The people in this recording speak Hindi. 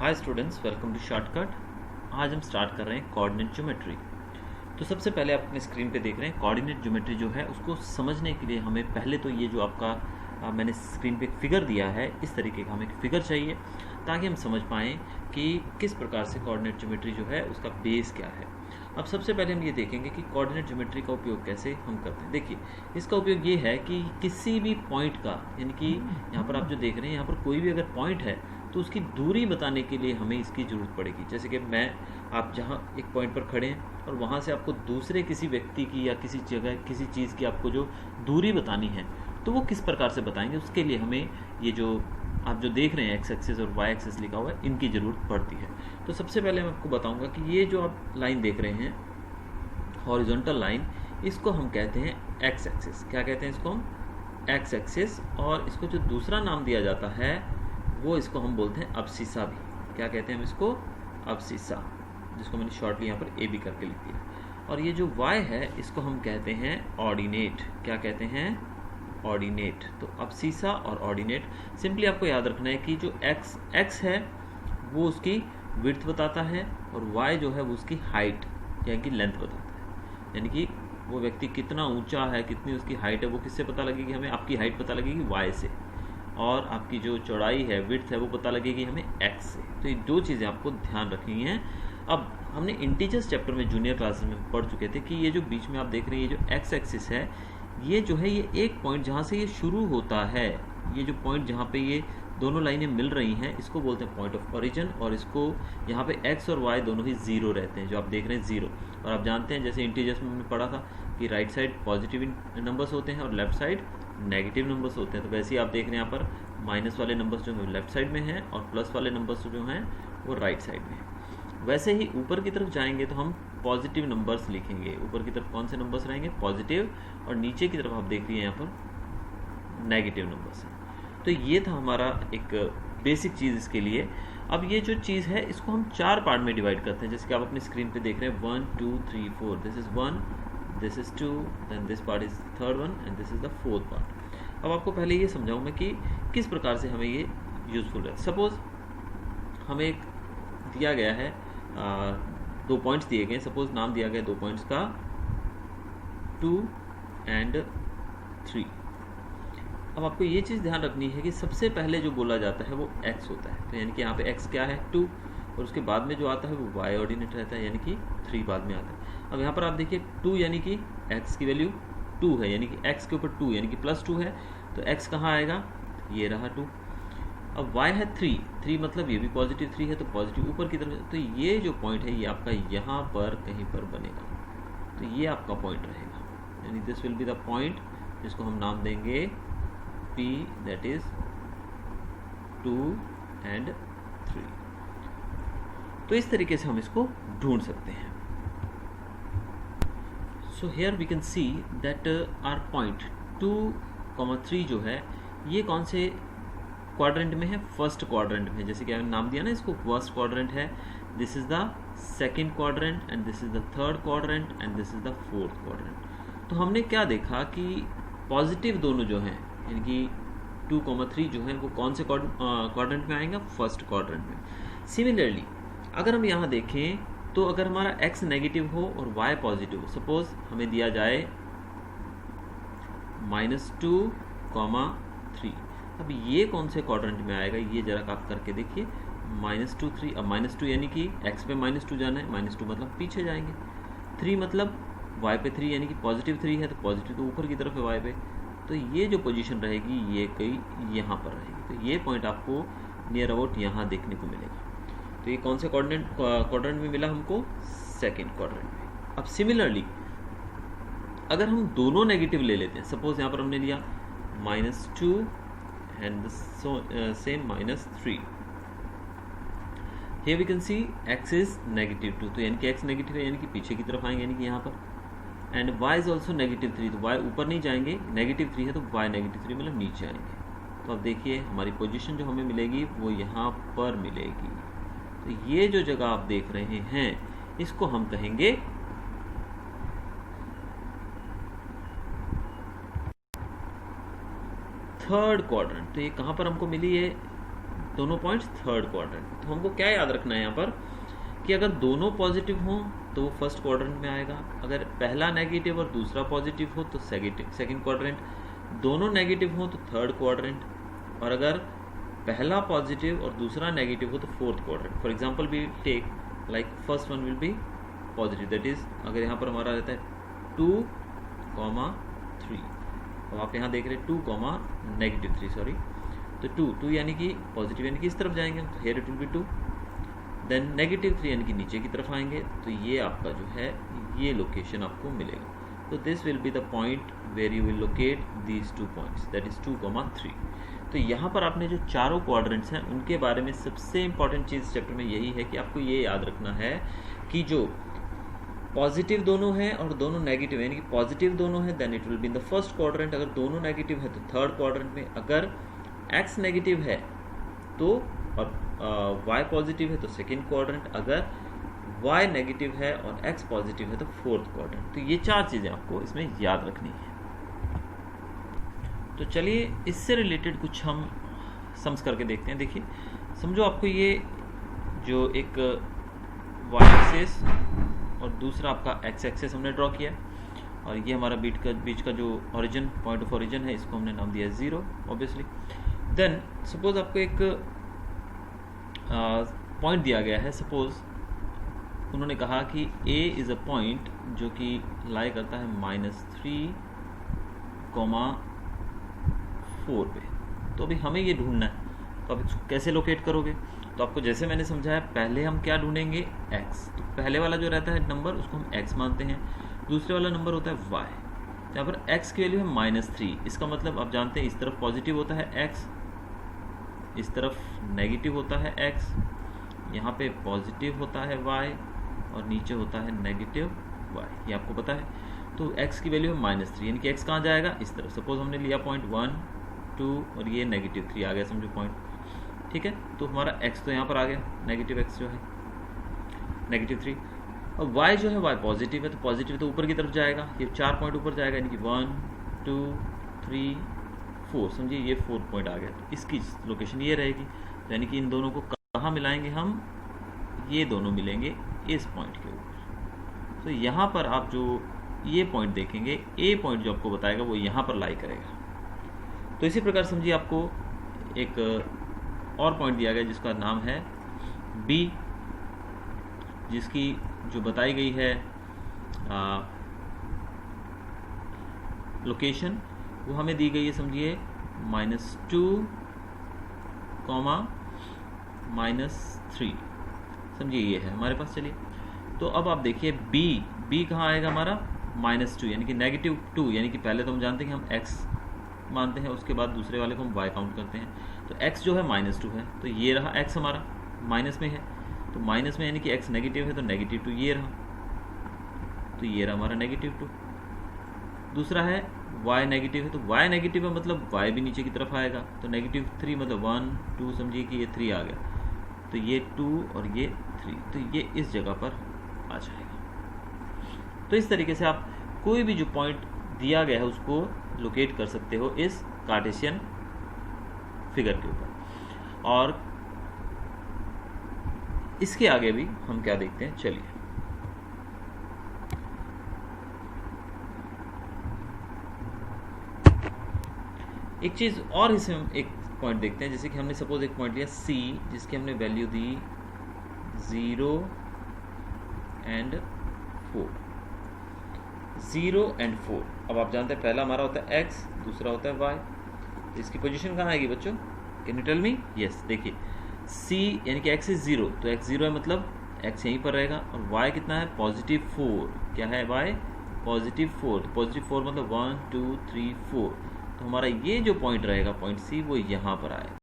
Hi students, welcome to shortcut. आज हम स्टार्ट कर रहे हैं कोऑर्डिनेट ज्योमेट्री। तो सबसे पहले आप अपने स्क्रीन पे देख रहे हैं कोऑर्डिनेट ज्योमेट्री जो है उसको समझने के लिए हमें पहले तो ये जो आपका मैंने स्क्रीन पे एक फिगर दिया है, इस तरीके का हमें एक फिगर चाहिए ताकि हम समझ पाएँ कि किस प्रकार से कोऑर्डिनेट ज्योमेट्री जो है उसका बेस क्या है। अब सबसे पहले हम ये देखेंगे कि कोऑर्डिनेट ज्योमेट्री का उपयोग कैसे हम करते हैं। देखिए, इसका उपयोग ये है कि किसी भी पॉइंट का, यानी कि यहाँ पर आप जो देख रहे हैं यहाँ पर कोई भी अगर पॉइंट है तो उसकी दूरी बताने के लिए हमें इसकी ज़रूरत पड़ेगी। जैसे कि आप जहाँ एक पॉइंट पर खड़े हैं और वहाँ से आपको दूसरे किसी व्यक्ति की या किसी जगह किसी चीज़ की आपको जो दूरी बतानी है तो वो किस प्रकार से बताएंगे, उसके लिए हमें ये जो आप जो देख रहे हैं एक्स एक्सिस और वाई एक्सिस लिखा हुआ है, इनकी ज़रूरत पड़ती है। तो सबसे पहले मैं आपको बताऊंगा कि ये जो आप लाइन देख रहे हैं हॉरिजॉन्टल लाइन, इसको हम कहते हैं एक्स एक्सिस। क्या कहते हैं इसको हम? X axis. और इसको जो दूसरा नाम दिया जाता है वो इसको हम बोलते हैं अब्सिसा भी। क्या कहते हैं हम इसको? अब्सिसा, जिसको मैंने शॉर्टली यहाँ पर ए भी करके लिख दिया। और ये जो वाई है इसको हम कहते हैं ऑर्डिनेट। क्या कहते हैं? ऑर्डिनेट। तो अब्सिसा और ऑर्डिनेट, सिंपली आपको याद रखना है कि जो एक्स है वो उसकी विड्थ बताता है और वाई जो है वो उसकी हाइट यानी कि लेंथ बताता है। यानी कि वो व्यक्ति कितना ऊंचा है, कितनी उसकी हाइट है, वो किससे पता लगेगी हमें? आपकी हाइट पता लगेगी वाई से, और आपकी जो चौड़ाई है, विड्थ है, वो पता लगेगी हमें एक्स से। तो ये दो चीज़ें आपको ध्यान रखनी हैं। अब हमने इंटीजर्स चैप्टर में जूनियर क्लासेस में पढ़ चुके थे कि ये जो बीच में आप देख रहे हैं ये जो एक्स एक्सिस है, ये जो है ये एक पॉइंट जहाँ से ये शुरू होता है, ये जो पॉइंट जहाँ पे ये दोनों लाइनें मिल रही हैं इसको बोलते हैं पॉइंट ऑफ ओरिजिन। और इसको यहाँ पे एक्स और वाई दोनों ही ज़ीरो रहते हैं, जो आप देख रहे हैं ज़ीरो। और आप जानते हैं जैसे इंटीजर्स में हमने पढ़ा था कि राइट साइड पॉजिटिव नंबर्स होते हैं और लेफ्ट साइड नेगेटिव नंबर्स होते हैं। तो वैसे ही आप देख रहे हैं यहाँ पर माइनस वाले नंबर्स जो हैं लेफ्ट साइड में हैं और प्लस वाले नंबर्स जो हैं वो राइट साइड में हैं। वैसे ही ऊपर की तरफ जाएंगे तो हम पॉजिटिव नंबर्स लिखेंगे। ऊपर की तरफ कौन से नंबर्स रहेंगे? पॉजिटिव। और नीचे की तरफ आप देख रही हैं यहाँ पर नेगेटिव नंबर्स हैं। तो ये था हमारा एक बेसिक चीज़ इसके लिए। अब ये जो चीज़ है इसको हम चार पार्ट में डिवाइड करते हैं, जैसे कि आप अपनी स्क्रीन पे देख रहे हैं 1 2 3 4। This is 1, this is 2, then this part is third one and this is the fourth part. अब आपको पहले ये समझाऊँ मैं कि किस प्रकार से हमें ये यूज़फुल है। सपोज़ हमें एक दिया गया है, दो पॉइंट्स दिए गए। सपोज़ नाम दिया गया दो पॉइंट्स का 2 and 3। अब आपको ये चीज़ ध्यान रखनी है कि सबसे पहले जो बोला जाता है वो x होता है। तो यानी कि यहाँ पे x क्या है? 2। और उसके बाद में जो आता है वो y ऑर्डिनेट रहता है, यानी कि 3 बाद में आता है। अब यहाँ पर आप देखिए 2 यानी कि x की वैल्यू 2 है, यानी कि x के ऊपर 2 यानी कि +2 है। तो x कहाँ आएगा? ये रहा 2। अब y है 3 मतलब ये भी पॉजिटिव 3 है, तो पॉजिटिव ऊपर की तरफ। तो ये जो पॉइंट है ये आपका यहाँ पर कहीं पर बनेगा, तो ये आपका पॉइंट रहेगा, यानी this will be the point जिसको हम नाम देंगे P, that is 2 and 3। तो इस तरीके से हम इसको ढूंढ सकते हैं। So here we can see that our point 2, 3 जो है ये कौन से क्वाड्रेंट में है? फर्स्ट क्वाड्रेंट में। जैसे कि मैंने नाम दिया ना इसको, फर्स्ट क्वाड्रेंट है। This is the second quadrant and this is the third quadrant and this is the fourth quadrant. तो हमने क्या देखा कि पॉजिटिव दोनों जो हैं यानी कि 2, 3 जो है वो कौन से क्वाड्रेंट में आएगा? फर्स्ट क्वाड्रेंट में। सिमिलरली अगर हम यहाँ देखें तो अगर हमारा x नेगेटिव हो और y पॉजिटिव हो, सपोज हमें दिया जाए -2, 3। अब ये कौन से क्वाड्रेंट में आएगा? ये जरा आप करके देखिए। -2, 3। अब -2 यानी कि x पे -2 जाना है, -2 मतलब पीछे जाएंगे, 3 मतलब y पे 3 यानी कि पॉजिटिव 3 है, तो पॉजिटिव तो ऊपर की तरफ है y पे। तो ये जो पोजीशन रहेगी ये कहीं यहाँ पर रहेगी। तो ये पॉइंट आपको नियर अबाउट यहाँ देखने को मिलेगा। तो ये कौन से क्वाड्रेंट में मिला हमको? सेकेंड क्वाड्रेंट में। अब सिमिलरली अगर हम दोनों नेगेटिव ले लेते हैं, सपोज यहाँ पर हमने लिया -2 and same -3। Here we can see x is -2, तो यानी कि x नेगेटिव है, यानी कि पीछे की तरफ आएंगे, यानी कि यहाँ पर। एंड y इज ऑल्सो -3, तो y ऊपर नहीं जाएंगे, -3 है तो y -3 मतलब नीचे आएंगे। तो अब देखिए हमारी पोजीशन जो हमें मिलेगी वो यहाँ पर मिलेगी। तो ये जो जगह आप देख रहे हैं इसको हम कहेंगे थर्ड क्वाड्रेंट। तो ये कहाँ पर हमको मिली है? दोनों पॉइंट्स थर्ड क्वाड्रेंट। तो हमको क्या याद रखना है यहाँ पर कि अगर दोनों पॉजिटिव हों तो वो फर्स्ट क्वाड्रेंट में आएगा, अगर पहला नेगेटिव और दूसरा पॉजिटिव हो तो सेकंड क्वाड्रेंट, दोनों नेगेटिव हो तो थर्ड क्वाड्रेंट, और अगर पहला पॉजिटिव और दूसरा नेगेटिव हो तो fourth quadrant. For example we take like first one will be positive, that is अगर यहाँ पर हमारा रहता है 2,3, अब आप यहाँ देख रहे हैं 2,-3 सॉरी, तो 2 यानी कि पॉजिटिव यानी कि इस तरफ जाएंगे, तो here it will be 2, then -3 यानी कि नीचे की तरफ आएंगे, तो ये आपका जो है ये लोकेशन आपको मिलेगा। तो this will be the point where you will locate these 2 points, that is 2,3। तो यहाँ पर आपने जो चारों क्वाड्रेंट्स हैं उनके बारे में सबसे इंपॉर्टेंट चीज़ इस चैप्टर में यही है कि आपको ये याद रखना है कि जो पॉजिटिव दोनों हैं और दोनों नेगेटिव यानी कि पॉजिटिव दोनों हैं then it will be in the first quadrant, अगर दोनों नेगेटिव है तो थर्ड क्वाड्रेंट में, अगर एक्स नेगेटिव है तो और वाई पॉजिटिव है तो सेकेंड क्वाड्रेंट, अगर वाई नेगेटिव है और एक्स पॉजिटिव है तो फोर्थ क्वाड्रेंट। तो ये 4 चीज़ें आपको इसमें याद रखनी है। तो चलिए इससे रिलेटेड कुछ हम सम्स करके देखते हैं। देखिए समझो आपको ये जो एक वाई एक्सिस और दूसरा आपका एक्स एक्सिस हमने ड्रॉ किया, और ये हमारा बीच का जो ओरिजिन पॉइंट ऑफ ओरिजिन है इसको हमने नाम दिया 0 ऑब्वियसली। देन सपोज आपको एक पॉइंट दिया गया है, सपोज उन्होंने कहा कि A इज़ अ पॉइंट जो कि लाई करता है -3,4 पे। तो अभी हमें ये ढूंढना है, तो अब इसको कैसे लोकेट करोगे? तो आपको जैसे मैंने समझाया, पहले हम क्या ढूंढेंगे x, तो पहले वाला जो रहता है नंबर उसको हम x मानते हैं, दूसरे वाला नंबर होता है y। यहाँ पर x की वैल्यू है -3, इसका मतलब आप जानते हैं इस तरफ पॉजिटिव होता है x, इस तरफ नेगेटिव होता है x, यहाँ पे पॉजिटिव होता है y और नीचे होता है नेगेटिव y, ये आपको पता है। तो x की वैल्यू है -3 यानी कि x कहाँ जाएगा, इस तरफ। सपोज हमने लिया पॉइंट 1, 2 और ये -3 आ गया समझो पॉइंट, ठीक है। तो हमारा x तो यहाँ पर आ गया, नेगेटिव x जो है -3, और y जो है y पॉजिटिव है, तो पॉजिटिव तो ऊपर की तरफ जाएगा, ये 4 पॉइंट ऊपर जाएगा यानी कि 1, 2, 3, 4, समझिए ये 4 पॉइंट आ गया। तो इसकी लोकेशन ये रहेगी, तो यानी कि इन दोनों को कहाँ मिलाएंगे हम, ये दोनों मिलेंगे इस पॉइंट के ऊपर। तो यहाँ पर आप जो ये पॉइंट देखेंगे, ए पॉइंट जो आपको बताएगा वो यहाँ पर लाई करेगा। तो इसी प्रकार समझिए आपको एक और पॉइंट दिया गया जिसका नाम है बी, जिसकी जो बताई गई है लोकेशन वो हमें दी गई है, समझिए -2, -3, समझिए ये है हमारे पास। चलिए तो अब आप देखिए बी कहाँ आएगा हमारा, -2 यानी कि -2, यानी कि पहले तो हम जानते हैं कि हम x मानते हैं, उसके बाद दूसरे वाले को हम y काउंट करते हैं। तो x जो है -2 है, तो ये रहा x हमारा माइनस में है, तो माइनस में यानी कि x नेगेटिव है तो -2 ये रहा, तो ये रहा हमारा -2। दूसरा है y नेगेटिव है, तो y नेगेटिव है मतलब y भी नीचे की तरफ आएगा, तो -3 मतलब 1, 2, समझिए कि ये 3 आ गया, तो ये 2 और ये 3, तो ये इस जगह पर आ जाएगा। तो इस तरीके से आप कोई भी जो पॉइंट दिया गया है उसको लोकेट कर सकते हो इस कार्टेशियन फिगर के ऊपर। और इसके आगे भी हम क्या देखते हैं, चलिए एक चीज और इसमें हम एक पॉइंट देखते हैं। जैसे कि हमने सपोज एक पॉइंट लिया C, जिसकी हमने वैल्यू दी 0 and 4, 0 and 4। अब आप जानते हैं पहला हमारा होता है x, दूसरा होता है y, तो इसकी पोजीशन कहाँ आएगी बच्चों, can you tell me? Yes, देखिए C यानी कि x इज 0, तो x 0 है मतलब x यहीं पर रहेगा, और y कितना है +4, क्या है y +4, तो +4 मतलब 1, 2, 3, 4, तो हमारा ये जो पॉइंट रहेगा पॉइंट C वो यहाँ पर आएगा।